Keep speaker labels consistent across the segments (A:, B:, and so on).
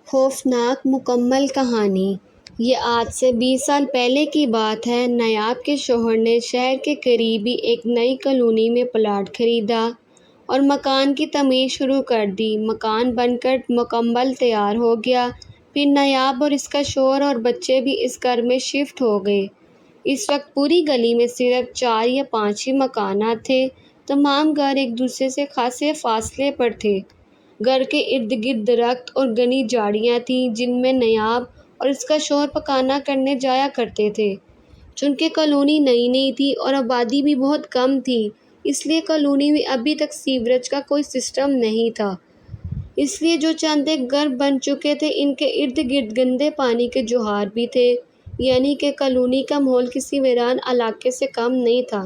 A: خوفناک مکمل کہانی۔ یہ آج سے 20 سال پہلے کی بات ہے۔ نیاب کے شوہر نے شہر کے قریب ہی ایک نئی کالونی میں پلاٹ خریدا اور مکان کی تعمیر شروع کر دی۔ مکان بن کر مکمل تیار ہو گیا۔ پھر نیاب اور اس کا شوہر اور بچے بھی اس گھر میں شفٹ ہو گئے۔ اس وقت پوری گلی میں صرف 4 یا 5 ہی مکانات تھے۔ تمام گھر ایک دوسرے سے خاصے فاصلے پر تھے۔ گھر کے ارد گرد درخت اور گھنی جھاڑیاں تھیں جن میں نیاب اور اس کا شوہر پخانہ کرنے جایا کرتے تھے۔ چونکہ کالونی نئی تھی اور آبادی بھی بہت کم تھی، اس لیے کالونی میں ابھی تک سیوریج کا کوئی سسٹم نہیں تھا۔ اس لیے جو چند ایک گھر بن چکے تھے ان کے ارد گرد گندے پانی کے جوہار بھی تھے، یعنی کہ کالونی کا ماحول کسی ویران علاقے سے کم نہیں تھا۔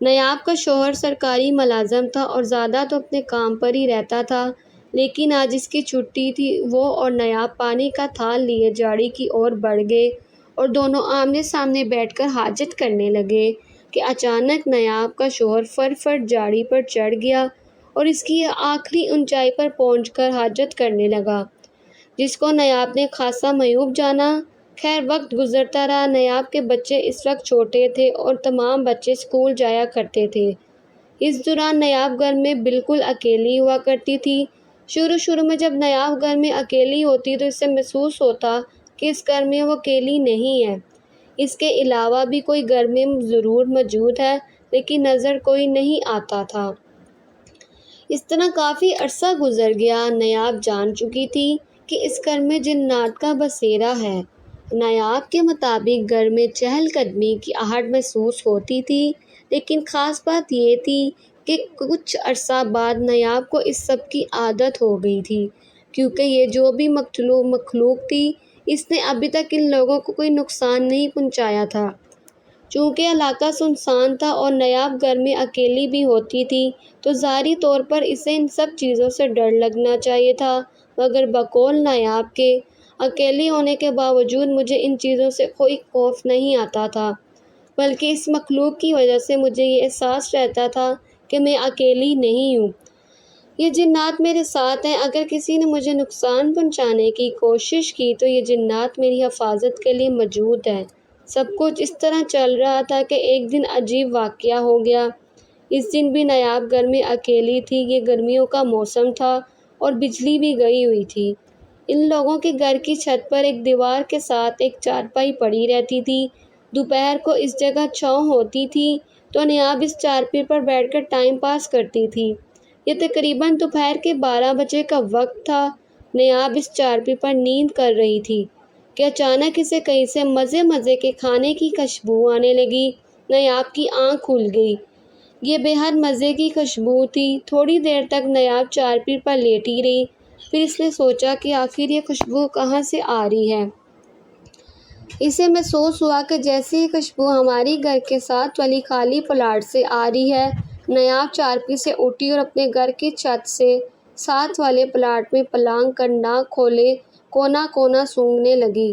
A: نیاب کا شوہر سرکاری ملازم تھا اور زیادہ تو اپنے کام پر ہی رہتا تھا، لیکن آج اس کی چھٹی تھی۔ وہ اور نیاب پانی کا تھال لیے جھاڑی کی اور بڑھ گئے اور دونوں آمنے سامنے بیٹھ کر حاجت کرنے لگے کہ اچانک نیاب کا شوہر فٹ جھاڑی پر چڑھ گیا اور اس کی آخری اونچائی پر پہنچ کر حاجت کرنے لگا، جس کو نیاب نے خاصا معیوب جانا۔ خیر وقت گزرتا رہا۔ نیاب کے بچے اس وقت چھوٹے تھے اور تمام بچے اسکول جایا کرتے تھے۔ اس دوران نیاب گھر میں بالکل اکیلی ہوا کرتی تھی۔ شروع میں جب نیاب گھر میں اکیلی ہوتی تو اسے محسوس ہوتا کہ اس گھر میں وہ اکیلی نہیں ہے، اس کے علاوہ بھی کوئی گھر میں ضرور موجود ہے، لیکن نظر کوئی نہیں آتا تھا۔ اس طرح کافی عرصہ گزر گیا۔ نیاب جان چکی تھی کہ اس گھر میں جنات کا بسیرا ہے۔ نیاب کے مطابق گھر میں چہل قدمی کی آہٹ محسوس ہوتی تھی، لیکن خاص بات یہ تھی کہ کچھ عرصہ بعد نیاب کو اس سب کی عادت ہو گئی تھی، کیونکہ یہ جو بھی مخلوق تھی اس نے ابھی تک ان لوگوں کو کوئی نقصان نہیں پہنچایا تھا۔ چونکہ علاقہ سنسان تھا اور نیاب گھر میں اکیلی بھی ہوتی تھی تو ظاہری طور پر اسے ان سب چیزوں سے ڈر لگنا چاہیے تھا، مگر بقول نیاب کے اکیلی ہونے کے باوجود مجھے ان چیزوں سے کوئی خوف نہیں آتا تھا، بلکہ اس مخلوق کی وجہ سے مجھے یہ احساس رہتا تھا کہ میں اکیلی نہیں ہوں، یہ جنات میرے ساتھ ہیں۔ اگر کسی نے مجھے نقصان پہنچانے کی کوشش کی تو یہ جنات میری حفاظت کے لیے موجود ہیں۔ سب کچھ اس طرح چل رہا تھا کہ ایک دن عجیب واقعہ ہو گیا۔ اس دن بھی نیاب گھر میں اکیلی تھی۔ یہ گرمیوں کا موسم تھا اور بجلی بھی گئی ہوئی تھی۔ ان لوگوں کے گھر کی چھت پر ایک دیوار کے ساتھ ایک چارپائی پڑی رہتی تھی۔ دوپہر کو اس جگہ چھاؤں ہوتی تھی تو نیاب اس چارپائی پر بیٹھ کر ٹائم پاس کرتی تھی۔ یہ تقریباً دوپہر کے 12 بجے کا وقت تھا۔ نیاب اس چارپائی پر نیند کر رہی تھی کہ اچانک اسے کہیں سے مزے کے کھانے کی خوشبو آنے لگی۔ نیاب کی آنکھ کھل گئی۔ یہ بے حد مزے کی خوشبو تھی۔ تھوڑی دیر تک نیاب چارپائی پر لیٹی رہی، پھر اس نے سوچا کہ آخر یہ خوشبو کہاں سے آ رہی ہے۔ اسے محسوس ہوا کہ جیسے یہ خوشبو ہماری گھر کے ساتھ والی خالی پلاٹ سے آ رہی ہے۔ نیاب چارپائی سے اٹھی اور اپنے گھر کی چھت سے ساتھ والے پلاٹ میں پلانگ کر ناک کھولے کونا سونگھنے لگی۔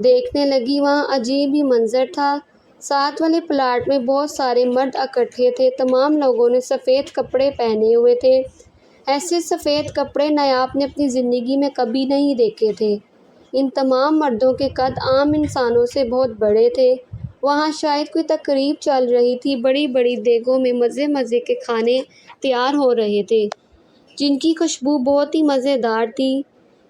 A: دیکھنے لگی وہاں عجیب ہی منظر تھا۔ ساتھ والے پلاٹ میں بہت سارے مرد اکٹھے تھے۔ تمام لوگوں نے سفید کپڑے پہنے ہوئے تھے۔ ایسے سفید کپڑے نیاب نے اپنی زندگی میں کبھی نہیں دیکھے تھے۔ ان تمام مردوں کے قد عام انسانوں سے بہت بڑے تھے۔ وہاں شاید کوئی تقریب چل رہی تھی۔ بڑی بڑی دیگوں میں مزے کے کھانے تیار ہو رہے تھے جن کی خوشبو بہت ہی مزیدار تھی۔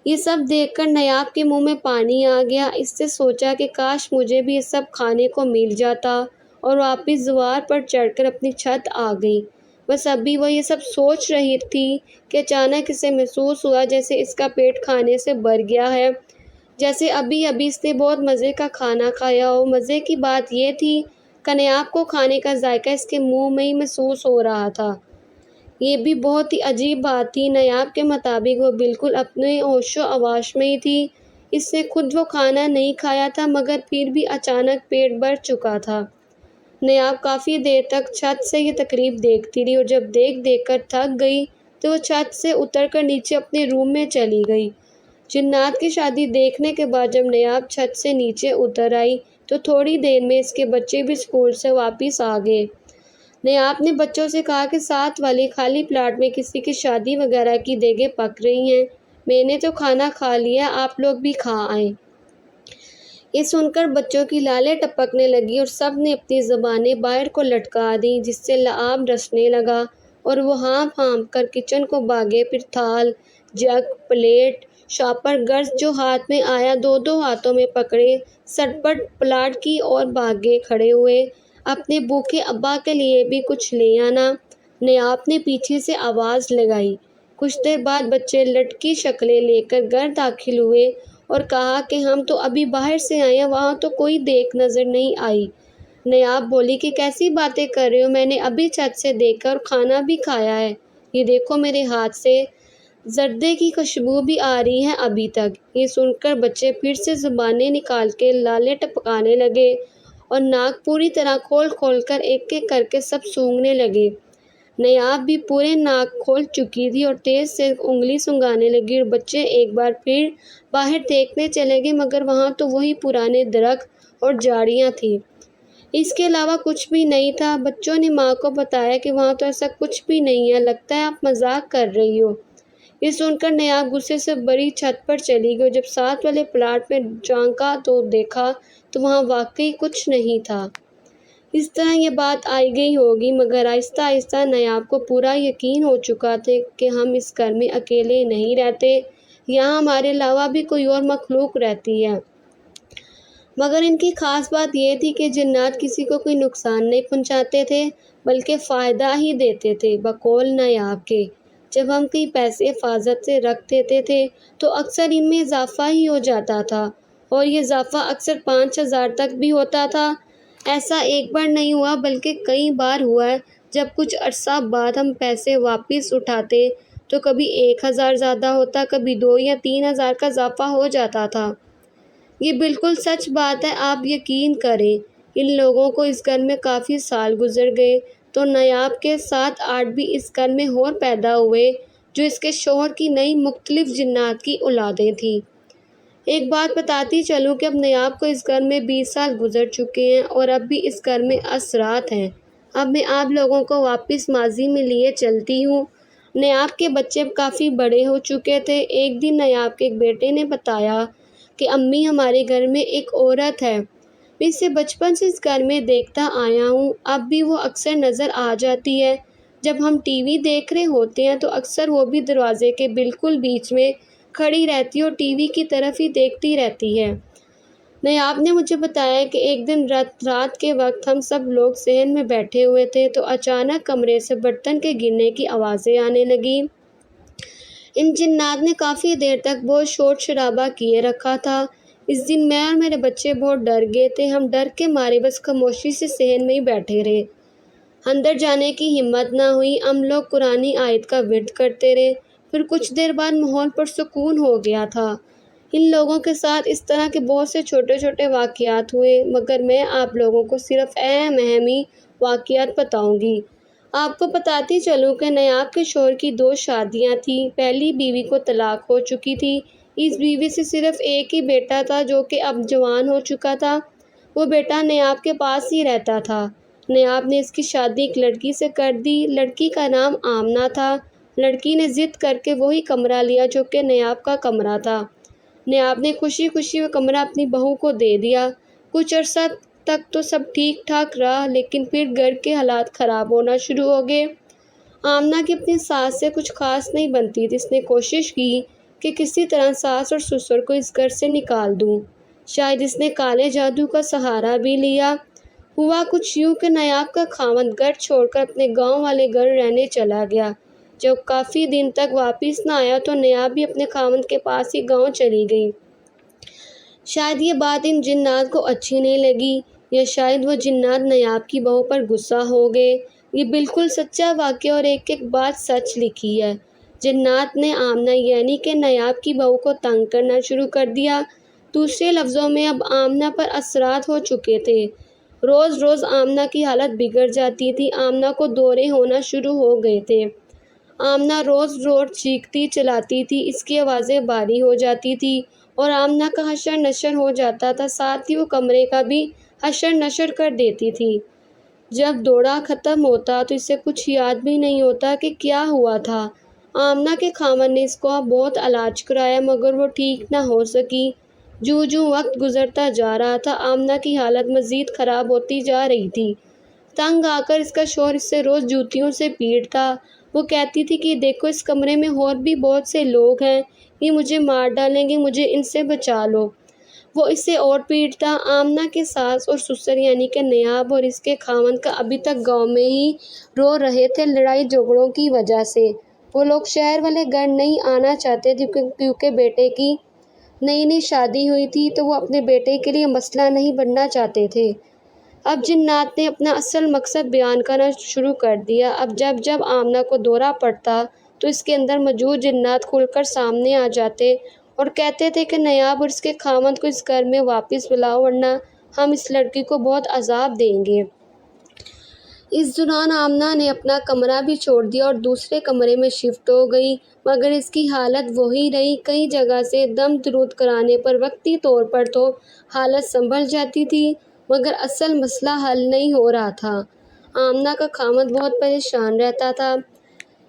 A: یہ سب دیکھ کر نیاب کے منہ میں پانی آ گیا۔ اس نے سوچا کہ کاش مجھے بھی یہ سب کھانے کو مل جاتا، اور واپس دیوار پر چڑھ کر اپنی چھت آ گئی۔ بس ابھی وہ یہ سب سوچ رہی تھی کہ اچانک اسے محسوس ہوا جیسے اس کا پیٹ کھانے سے بھر گیا ہے، جیسے ابھی اس نے بہت مزے کا کھانا کھایا ہو۔ مزے کی بات یہ تھی کہ نیاب کو کھانے کا ذائقہ اس کے منہ میں ہی محسوس ہو رہا تھا۔ یہ بھی بہت ہی عجیب بات تھی۔ نیاب کے مطابق وہ بالکل اپنے ہوش و حواس میں ہی تھی۔ اس نے خود وہ کھانا نہیں کھایا تھا، مگر پھر بھی اچانک پیٹ بھر چکا تھا۔ نیاب کافی دیر تک چھت سے یہ تقریب دیکھتی رہی اور جب دیکھ کر تھک گئی تو وہ چھت سے اتر کر نیچے اپنے روم میں چلی گئی۔ جنات کی شادی دیکھنے کے بعد جب نیاب چھت سے نیچے اتر آئی تو تھوڑی دیر میں اس کے بچے بھی اسکول سے واپس آ گئے۔ نیاب نے بچوں سے کہا کہ ساتھ والے خالی پلاٹ میں کسی کی شادی وغیرہ کی دیگیں پک رہی ہیں، میں نے تو کھانا کھا لیا، آپ لوگ بھی کھا آئیں۔ یہ سن کر بچوں کی لالیں ٹپکنے لگی اور سب نے اپنی زبانیں باہر کو لٹکا دیں، جس سے لعاب رسنے لگا اور وہ ہانپ ہانپ کر کچن کو بھاگے۔ پھر تھال، جگ، پلیٹ، شاپر گرز جو ہاتھ میں آیا دو دو ہاتھوں میں پکڑے، سٹپٹ پلاٹ کی اور بھاگے کھڑے ہوئے۔ اپنے بھوکے ابا کے لیے بھی کچھ لے آنا، نیاب نے پیچھے سے آواز لگائی۔ کچھ دیر بعد بچے لٹکی شکلیں لے کر گھر داخل ہوئے اور کہا کہ ہم تو ابھی باہر سے آئے ہیں، وہاں تو کوئی دیکھ نظر نہیں آئی۔ نیاب بولی کہ کیسی باتیں کر رہے ہو، میں نے ابھی چھت سے دیکھا اور کھانا بھی کھایا ہے، یہ دیکھو میرے ہاتھ سے زردے کی خوشبو بھی آ رہی ہے ابھی تک۔ یہ سن کر بچے پھر سے زبانیں نکال کے لالیں ٹپکانے لگے اور ناک پوری طرح کھول کھول کر ایک ایک کر کے سب سونگھنے لگے۔ نیاب بھی پورے ناک کھول چکی تھی اور تیز سے انگلی سنگھانے لگی اور بچے ایک بار پھر باہر دیکھنے چلے گئے، مگر وہاں تو وہی پرانے درخت اور جھاڑیاں تھیں، اس کے علاوہ کچھ بھی نہیں تھا۔ بچوں نے ماں کو بتایا کہ وہاں تو ایسا کچھ بھی نہیں ہے، لگتا ہے آپ مذاق کر رہی ہو۔ یہ سن کر نیاب غصے سے بڑی چھت پر چلی گئی اور جب ساتھ والے پلاٹ میں جھانکا تو دیکھا تو وہاں واقعی کچھ نہیں تھا۔ اس طرح یہ بات آئی گئی ہوگی، مگر آہستہ آہستہ نیاب کو پورا یقین ہو چکا تھا کہ ہم اس گھر میں اکیلے نہیں رہتے، یہاں ہمارے علاوہ بھی کوئی اور مخلوق رہتی ہے۔ مگر ان کی خاص بات یہ تھی کہ جنات کسی کو کوئی نقصان نہیں پہنچاتے تھے بلکہ فائدہ ہی دیتے تھے۔ بقول نیاب کے جب ہم کئی پیسے حفاظت سے رکھ دیتے تھے تو اکثر ان میں اضافہ ہی ہو جاتا تھا، اور یہ اضافہ اکثر 5,000 تک بھی ہوتا تھا۔ ایسا ایک بار نہیں ہوا بلکہ کئی بار ہوا ہے۔ جب کچھ عرصہ بعد ہم پیسے واپس اٹھاتے تو کبھی 1,000 زیادہ ہوتا، کبھی 2 یا 3,000 کا اضافہ ہو جاتا تھا۔ یہ بالکل سچ بات ہے، آپ یقین کریں۔ ان لوگوں کو اس گھر میں کافی سال گزر گئے تو نیاب کے 7-8 بھی اس گھر میں اور پیدا ہوئے جو اس کے شوہر کی نئی مختلف جنات کی اولادیں تھیں۔ ایک بات بتاتی چلوں کہ اب نیاب کو اس گھر میں 20 سال گزر چکے ہیں اور اب بھی اس گھر میں اثرات ہیں۔ اب میں آپ لوگوں کو واپس ماضی میں لیے چلتی ہوں۔ نیاب کے بچے اب کافی بڑے ہو چکے تھے۔ ایک دن نیاب کے ایک بیٹے نے بتایا کہ امی، ہمارے گھر میں ایک عورت ہے، میں اسے بچپن سے اس گھر میں دیکھتا آیا ہوں، اب بھی وہ اکثر نظر آ جاتی ہے۔ جب ہم ٹی وی دیکھ رہے ہوتے ہیں تو اکثر وہ بھی دروازے کے بالکل بیچ میں کھڑی رہتی ہے اور ٹی وی کی طرف ہی دیکھتی رہتی ہے۔ نیاب نے مجھے بتایا کہ ایک دن رات کے وقت ہم سب لوگ صحن میں بیٹھے ہوئے تھے تو اچانک کمرے سے برتن کے گرنے کی آوازیں آنے لگیں۔ ان جنات نے کافی دیر تک بہت شور شرابہ کیے رکھا تھا۔ اس دن میں اور میرے بچے بہت ڈر گئے تھے، ہم ڈر کے مارے بس خاموشی سے صحن میں ہی بیٹھے رہے، اندر جانے کی ہمت نہ ہوئی۔ ہم لوگ قرآن آیت کا ورد کرتے رہے، پھر کچھ دیر بعد ماحول پرسکون ہو گیا تھا۔ ان لوگوں کے ساتھ اس طرح کے بہت سے چھوٹے چھوٹے واقعات ہوئے، مگر میں آپ لوگوں کو صرف اہم ہی واقعات بتاؤں گی۔ آپ کو بتاتی چلوں کہ نیاب کے شوہر کی 2 شادیاں تھیں۔ پہلی بیوی کو طلاق ہو چکی تھی، اس بیوی سے صرف ایک ہی بیٹا تھا جو کہ اب جوان ہو چکا تھا۔ وہ بیٹا نیاب کے پاس ہی رہتا تھا۔ نیاب نے اس کی شادی ایک لڑکی سے کر دی، لڑکی کا نام آمنہ تھا۔ لڑکی نے ضد کر کے وہی کمرہ لیا جو کہ نیاب کا کمرہ تھا۔ نیاب نے خوشی خوشی وہ کمرہ اپنی بہو کو دے دیا۔ کچھ عرصہ تک تو سب ٹھیک ٹھاک رہا، لیکن پھر گھر کے حالات خراب ہونا شروع ہو گئے۔ آمنہ کی اپنی ساس سے کچھ خاص نہیں بنتی تھی۔ اس نے کوشش کی کہ کسی طرح ساس اور سسر کو اس گھر سے نکال دوں، شاید اس نے کالے جادو کا سہارا بھی لیا۔ ہوا کچھ یوں کہ نیاب کا خاوند گھر چھوڑ کر اپنے گاؤں والے گھر رہنے چلا گیا۔ جب کافی دن تک واپس نہ آیا تو نیاب بھی اپنے خاوند کے پاس ہی گاؤں چلی گئی۔ شاید یہ بات ان جنات کو اچھی نہیں لگی، یا شاید وہ جنات نیاب کی بہو پر غصہ ہو گئے۔ یہ بالکل سچا واقعہ اور ایک ایک بات سچ لکھی ہے۔ جنات نے آمنہ یعنی کہ نیاب کی بہو کو تنگ کرنا شروع کر دیا۔ دوسرے لفظوں میں اب آمنہ پر اثرات ہو چکے تھے۔ روز روز آمنہ کی حالت بگڑ جاتی تھی، آمنہ کو دورے ہونا شروع ہو گئے تھے۔ آمنہ روز روز چیختی چلاتی تھی، اس کی آوازیں بھاری ہو جاتی تھی اور آمنہ کا حشر نشر ہو جاتا تھا، ساتھ ہی وہ کمرے کا بھی حشر نشر کر دیتی تھی۔ جب دوڑا ختم ہوتا تو اسے کچھ یاد بھی نہیں ہوتا کہ کیا ہوا تھا۔ آمنہ کے خاوند نے اس کو بہت علاج کرایا مگر وہ ٹھیک نہ ہو سکی۔ جوں جوں وقت گزرتا جا رہا تھا آمنہ کی حالت مزید خراب ہوتی جا رہی تھی۔ تنگ آ کر اس کا شوہر اس سے روز جوتیوں سے پیٹتا۔ وہ کہتی تھی کہ دیکھو اس کمرے میں اور بھی بہت سے لوگ ہیں، یہ مجھے مار ڈالیں گے، مجھے ان سے بچا لو۔ وہ اسے اور پیٹتا۔ آمنہ کے ساس اور سسر یعنی کہ نیاب اور اس کے خاوند کا ابھی تک گاؤں میں ہی رو رہے تھے لڑائی جھگڑوں کی وجہ سے۔ وہ لوگ شہر والے گھر نہیں آنا چاہتے تھے کیونکہ بیٹے کی نئی نئی شادی ہوئی تھی تو وہ اپنے بیٹے کے لیے مسئلہ نہیں بننا چاہتے تھے۔ اب جنات نے اپنا اصل مقصد بیان کرنا شروع کر دیا۔ اب جب آمنہ کو دورہ پڑتا تو اس کے اندر موجود جنات کھل کر سامنے آ جاتے اور کہتے تھے کہ نیاب اور اس کے خاوند کو اس گھر میں واپس بلاؤ ورنہ ہم اس لڑکی کو بہت عذاب دیں گے۔ اس دوران آمنہ نے اپنا کمرہ بھی چھوڑ دیا اور دوسرے کمرے میں شفٹ ہو گئی مگر اس کی حالت وہی رہی۔ کئی جگہ سے دم درود کرانے پر وقتی طور پر تو حالت سنبھل جاتی تھی مگر اصل مسئلہ حل نہیں ہو رہا تھا۔ آمنہ کا خاوند بہت پریشان رہتا تھا۔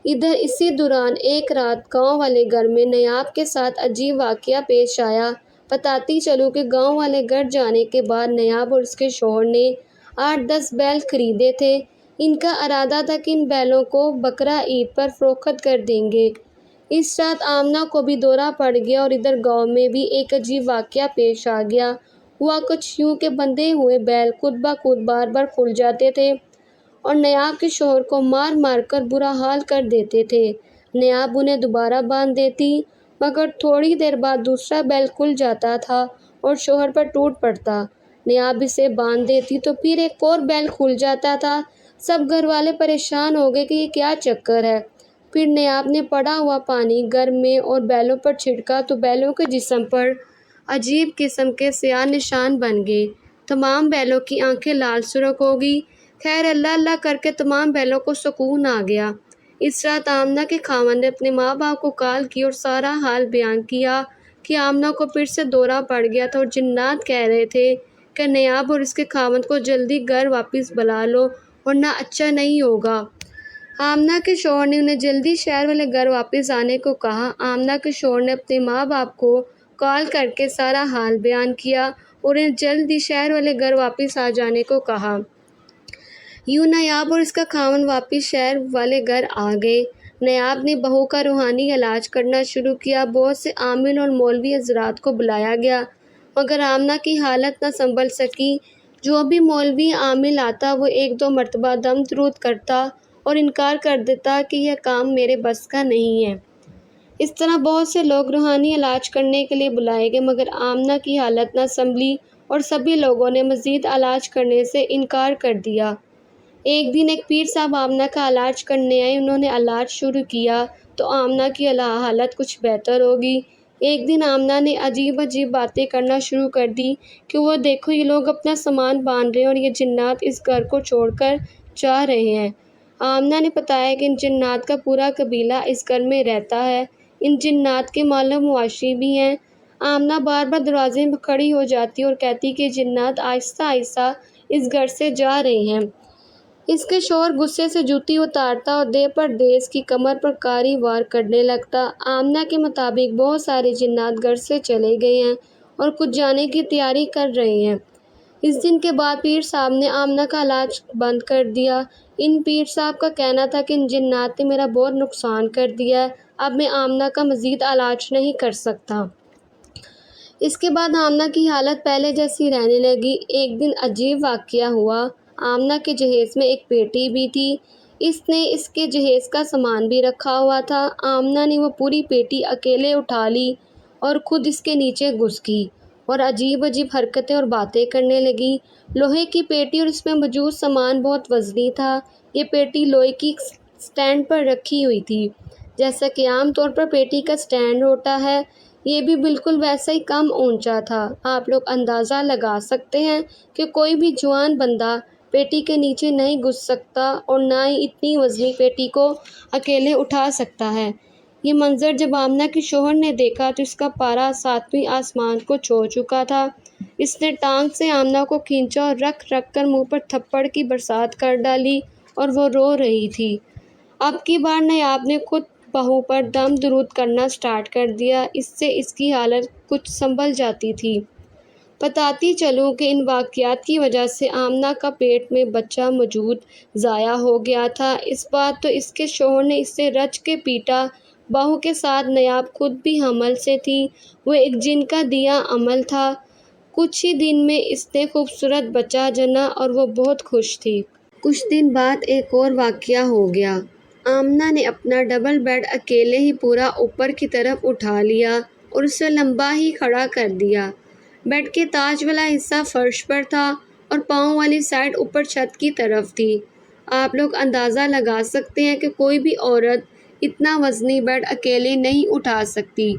A: ادھر اسی دوران ایک رات گاؤں والے گھر میں نیاب کے ساتھ عجیب واقعہ پیش آیا۔ بتاتی چلوں کہ گاؤں والے گھر جانے کے بعد نیاب اور اس کے شوہر نے 8-10 بیل خریدے تھے۔ ان کا ارادہ تھا کہ ان بیلوں کو بقرہ عید پر فروخت کر دیں گے۔ اس رات آمنہ کو بھی دورہ پڑ گیا اور ادھر گاؤں میں بھی ایک عجیب واقعہ پیش آ گیا۔ ہوا کچھ یوں کہ بندھے ہوئے بیل خود بخود بار بار کھل جاتے تھے اور نیاب کے شوہر کو مار مار کر برا حال کر دیتے تھے۔ نیاب انہیں دوبارہ باندھ دیتی مگر تھوڑی دیر بعد دوسرا بیل کھل جاتا تھا اور شوہر پر ٹوٹ پڑتا۔ نیاب اسے باندھ دیتی تو پھر ایک اور بیل کھل جاتا تھا۔ سب گھر والے پریشان ہو گئے کہ یہ کیا چکر ہے۔ پھر نیاب نے پڑا ہوا پانی گھر میں اور بیلوں پر چھڑکا تو بیلوں کے جسم پر عجیب قسم کے سیاہ نشان بن گئے۔ تمام بیلوں کی آنکھیں لال سرخ ہو گئی۔ خیر اللہ اللہ کر کے تمام بیلوں کو سکون آ گیا۔ اس رات آمنہ کے خاوند نے اپنے ماں باپ کو کال کی اور سارا حال بیان کیا کہ آمنہ کو پھر سے دورہ پڑ گیا تھا اور جنات کہہ رہے تھے کہ نیاب اور اس کے خاوند کو جلدی گھر واپس بلا لو ورنہ اچھا نہیں ہوگا۔ آمنہ کے شوہر نے انہیں جلدی شہر والے گھر واپس آنے کو کہا۔ آمنہ کے شوہر نے اپنے ماں باپ کو کال کر کے سارا حال بیان کیا اور انہیں جلدی شہر والے گھر واپس آ جانے کو کہا۔ یوں نیاب اور اس کا خاوند واپس شہر والے گھر آ گئے۔ نیاب نے بہو کا روحانی علاج کرنا شروع کیا۔ بہت سے عامل اور مولوی حضرات کو بلایا گیا مگر آمنہ کی حالت نہ سنبھل سکی۔ جو بھی مولوی عامل آتا وہ 1-2 مرتبہ دم درود کرتا اور انکار کر دیتا کہ یہ کام میرے بس کا نہیں ہے۔ اس طرح بہت سے لوگ روحانی علاج کرنے کے لیے بلائے گئے مگر آمنہ کی حالت نہ سنبھلی اور سبھی لوگوں نے مزید علاج کرنے سے انکار کر دیا۔ ایک دن ایک پیر صاحب آمنہ کا علاج کرنے آئے۔ انہوں نے علاج شروع کیا تو آمنہ کی حالت کچھ بہتر ہوگی۔ ایک دن آمنہ نے عجیب باتیں کرنا شروع کر دی کہ وہ دیکھو یہ لوگ اپنا سامان باندھ رہے ہیں اور یہ جنات اس گھر کو چھوڑ کر جا رہے ہیں۔ آمنہ نے بتایا کہ ان جنات کا پورا قبیلہ اس گھر میں رہتا ہے۔ ان جنات کے مال و مواشی بھی ہیں۔ آمنہ بار بار دروازے میں کھڑی ہو جاتی اور کہتی کہ جنات آہستہ آہستہ اس گھر سے جا رہے ہیں۔ اس کے شوہر غصے سے جوتی اتارتا اور دے پر دے اس کی کمر پر کاری وار کرنے لگتا۔ آمنہ کے مطابق بہت سارے جنات گھر سے چلے گئے ہیں اور کچھ جانے کی تیاری کر رہے ہیں۔ اس دن کے بعد پیر صاحب نے آمنہ کا علاج بند کر دیا۔ ان پیر صاحب کا کہنا تھا کہ ان جنات نے میرا بہت نقصان کر دیا ہے، اب میں آمنہ کا مزید علاج نہیں کر سکتا۔ اس کے بعد آمنہ کی حالت پہلے جیسی رہنے لگی۔ ایک دن عجیب واقعہ ہوا۔ آمنہ کے جہیز میں ایک پیٹی بھی تھی۔ اس نے اس کے جہیز کا سامان بھی رکھا ہوا تھا۔ آمنہ نے وہ پوری پیٹی اکیلے اٹھا لی اور خود اس کے نیچے گھس گئی اور عجیب حرکتیں اور باتیں کرنے لگی۔ لوہے کی پیٹی اور اس میں موجود سامان بہت وزنی تھا۔ یہ پیٹی لوہے کی سٹینڈ پر رکھی ہوئی تھی جیسا کہ عام طور پر پیٹی کا سٹینڈ ہوتا ہے۔ یہ بھی بالکل ویسا ہی کم اونچا تھا۔ آپ لوگ اندازہ لگا سکتے ہیں کہ کوئی بھی جوان بندہ پیٹی کے نیچے نہیں گھس سکتا اور نہ ہی اتنی وزنی پیٹی کو اکیلے اٹھا سکتا ہے۔ یہ منظر جب آمنہ کے شوہر نے دیکھا تو اس کا پارا 7ویں آسمان کو چھو چکا تھا۔ اس نے ٹانگ سے آمنہ کو کھینچا اور رکھ کر منہ پر تھپڑ کی برسات کر ڈالی اور وہ رو رہی تھی۔ اب کی بار نیاب نے خود بہو پر دم درود کرنا سٹارٹ کر دیا۔ اس سے اس کی حالت کچھ سنبھل جاتی تھی۔ بتاتی چلوں کہ ان واقعات کی وجہ سے آمنہ کا پیٹ میں بچہ موجود ضائع ہو گیا تھا۔ اس بات تو اس کے شوہر نے اسے رچ کے پیٹا۔ بہو کے ساتھ نیاب خود بھی حمل سے تھی۔ وہ ایک جن کا دیا عمل تھا۔ کچھ ہی دن میں اس نے خوبصورت بچہ جنا اور وہ بہت خوش تھی۔ کچھ دن بعد ایک اور واقعہ ہو گیا۔ آمنہ نے اپنا ڈبل بیڈ اکیلے ہی پورا اوپر کی طرف اٹھا لیا اور اسے لمبا ہی کھڑا کر دیا۔ بیڈ کے تاج والا حصہ فرش پر تھا اور پاؤں والی سائڈ اوپر چھت کی طرف تھی۔ آپ لوگ اندازہ لگا سکتے ہیں کہ کوئی بھی عورت اتنا وزنی بیڈ اکیلے نہیں اٹھا سکتی۔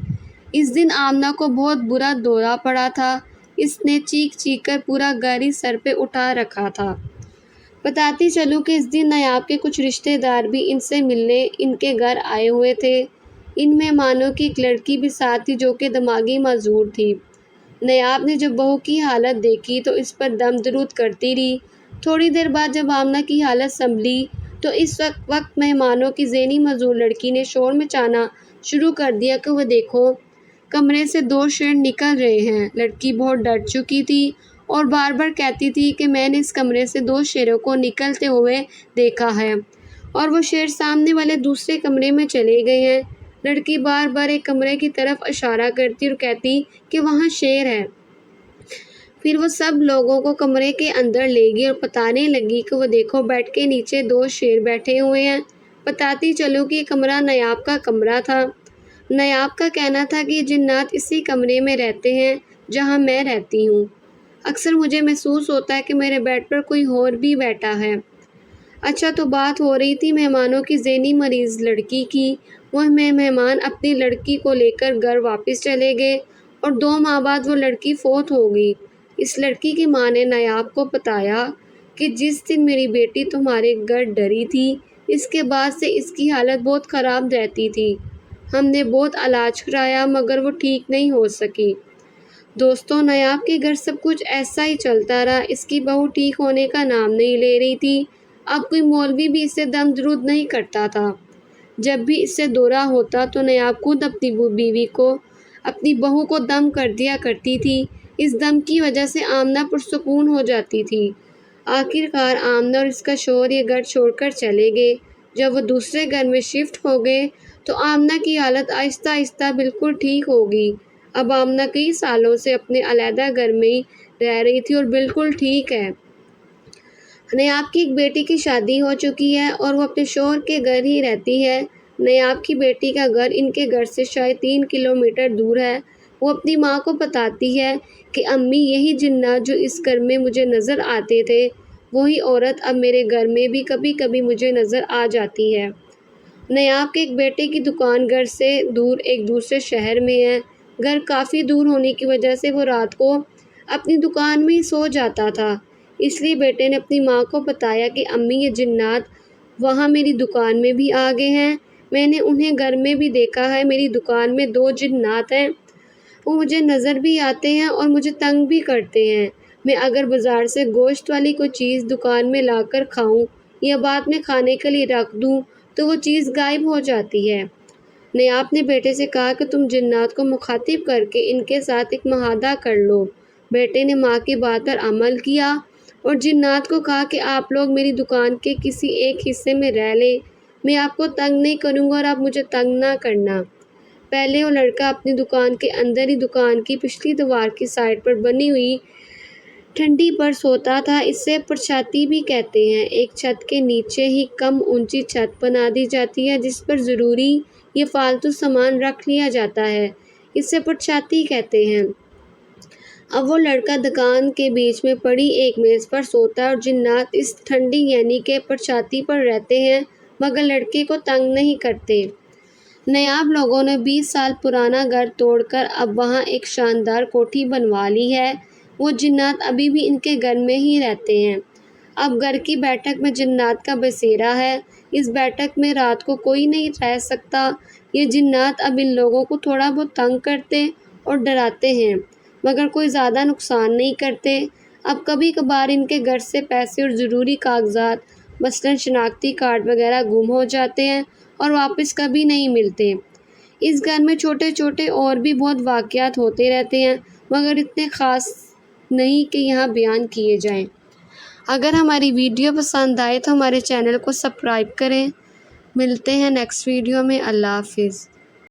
A: اس دن آمنہ کو بہت برا دورہ پڑا تھا۔ اس نے چیخ چیخ کر پورا گھر ہی سر پہ اٹھا رکھا تھا۔ بتاتی چلوں کہ اس دن نیاب کے کچھ رشتے دار بھی ان سے ملنے ان کے گھر آئے ہوئے تھے۔ ان مہمانوں کی ایک لڑکی بھی ساتھ تھی جو کہ دماغی معذور تھی۔ نیاب نے جب بہو کی حالت دیکھی تو اس پر دم درود کرتی رہی۔ تھوڑی دیر بعد جب آمنہ کی حالت سنبھلی تو اس وقت مہمانوں کی ذہنی معذور لڑکی نے شور مچانا شروع کر دیا کہ وہ دیکھو، کمرے سے 2 شیر نکل رہے ہیں۔ لڑکی بہت ڈر چکی تھی اور بار بار کہتی تھی کہ میں نے اس کمرے سے 2 شیروں کو نکلتے ہوئے دیکھا ہے اور وہ شیر سامنے والے دوسرے کمرے میں چلے گئے ہیں۔ لڑکی بار بار ایک کمرے کی طرف اشارہ کرتی اور کہتی کہ وہاں شیر ہے۔ پھر وہ سب لوگوں کو کمرے کے اندر لے گئی اور بتانے لگی کہ وہ دیکھو، بیڈ کے نیچے 2 شیر بیٹھے ہوئے ہیں۔ بتاتی چلوں کہ یہ کمرہ نیاب کا کمرہ تھا۔ نیاب کا کہنا تھا کہ یہ جنات اسی کمرے میں رہتے ہیں جہاں میں رہتی ہوں۔ اکثر مجھے محسوس ہوتا ہے کہ میرے بیڈ پر کوئی اور بھی بیٹھا ہے۔ اچھا، تو بات ہو رہی تھی مہمانوں کی ذہنی مریض لڑکی کی۔ وہ مہمان اپنی لڑکی کو لے کر گھر واپس چلے گئے اور 2 ماہ بعد وہ لڑکی فوت ہو گئی۔ اس لڑکی کی ماں نے نیاب کو بتایا کہ جس دن میری بیٹی تمہارے گھر ڈری تھی، اس کے بعد سے اس کی حالت بہت خراب رہتی تھی۔ ہم نے بہت علاج کرایا مگر وہ ٹھیک نہیں ہو سکی۔ دوستوں، نیاب کے گھر سب کچھ ایسا ہی چلتا رہا۔ اس کی بہو ٹھیک ہونے کا نام نہیں لے رہی تھی۔ اب کوئی مولوی بھی اسے دم درود نہیں کرتا تھا۔ جب بھی اس سے دورہ ہوتا تو نیاب خود اپنی بیوی کو، اپنی بہو کو دم کر دیا کرتی تھی۔ اس دم کی وجہ سے آمنہ پرسکون ہو جاتی تھی۔ آخر کار آمنہ اور اس کا شوہر یہ گھر چھوڑ کر چلے گئے۔ جب وہ دوسرے گھر میں شفٹ ہو گئے تو آمنہ کی حالت آہستہ آہستہ بالکل ٹھیک ہو گئی۔ اب آمنہ کئی سالوں سے اپنے علیحدہ گھر میں ہی رہ رہی تھی اور بالکل ٹھیک ہے۔ نیاب کی ایک بیٹی کی شادی ہو چکی ہے اور وہ اپنے شوہر کے گھر ہی رہتی ہے۔ نیاب کی بیٹی کا گھر ان کے گھر سے شاید 3 کلومیٹر دور ہے۔ وہ اپنی ماں کو بتاتی ہے کہ امی، یہی جنات جو اس گھر میں مجھے نظر آتے تھے، وہی عورت اب میرے گھر میں بھی کبھی کبھی مجھے نظر آ جاتی ہے۔ نیاب کے ایک بیٹے کی دکان گھر سے دور ایک دوسرے شہر میں ہے۔ گھر کافی دور ہونے کی وجہ سے وہ رات کو اپنی دکان میں ہی سو جاتا تھا۔ اس لیے بیٹے نے اپنی ماں کو بتایا کہ امی، یہ جنات وہاں میری دکان میں بھی آ گئے ہیں۔ میں نے انہیں گھر میں بھی دیکھا ہے۔ میری دکان میں 2 جنات ہیں۔ وہ مجھے نظر بھی آتے ہیں اور مجھے تنگ بھی کرتے ہیں۔ میں اگر بازار سے گوشت والی کوئی چیز دکان میں لا کر کھاؤں یا بعد میں کھانے کے لیے رکھ دوں تو وہ چیز غائب ہو جاتی ہے۔ نیاب نے بیٹے سے کہا کہ تم جنات کو مخاطب کر کے ان کے ساتھ ایک معاہدہ کر لو۔ بیٹے نے ماں کی بات پر عمل کیا اور جنات کو کہا کہ آپ لوگ میری دکان کے کسی ایک حصے میں رہ لیں۔ میں آپ کو تنگ نہیں کروں گا اور آپ مجھے تنگ نہ کرنا۔ پہلے وہ لڑکا اپنی دکان کے اندر ہی دکان کی پچھلی دیوار کی سائڈ پر بنی ہوئی ٹھنڈی پر سوتا تھا۔ اسے پرچھاتی بھی کہتے ہیں۔ ایک چھت کے نیچے ہی کم اونچی چھت بنا دی جاتی ہے جس پر ضروری یا فالتو سامان رکھ لیا جاتا ہے۔ اسے پرچھاتی کہتے ہیں۔ اب وہ لڑکا دکان کے بیچ میں پڑی ایک میز پر سوتا ہے اور جنات اس ٹھنڈی یعنی کہ پرچھاتی پر رہتے ہیں مگر لڑکے کو تنگ نہیں کرتے۔ نیاب لوگوں نے 20 سال پرانا گھر توڑ کر اب وہاں ایک شاندار کوٹھی بنوا لی ہے۔ وہ جنات ابھی بھی ان کے گھر میں ہی رہتے ہیں۔ اب گھر کی بیٹھک میں جنات کا بسیرا ہے۔ اس بیٹھک میں رات کو کوئی نہیں رہ سکتا۔ یہ جنات اب ان لوگوں کو تھوڑا بہت تنگ کرتے اور ڈراتے ہیں مگر کوئی زیادہ نقصان نہیں کرتے۔ اب کبھی کبھار ان کے گھر سے پیسے اور ضروری کاغذات مثلاً شناختی کارڈ وغیرہ گم ہو جاتے ہیں اور واپس کبھی نہیں ملتے۔ اس گھر میں چھوٹے چھوٹے اور بھی بہت واقعات ہوتے رہتے ہیں، مگر اتنے خاص نہیں کہ یہاں بیان کیے جائیں۔ اگر ہماری ویڈیو پسند آئے تو ہمارے چینل کو سبسکرائب کریں۔ ملتے ہیں نیکسٹ ویڈیو میں۔ اللہ حافظ۔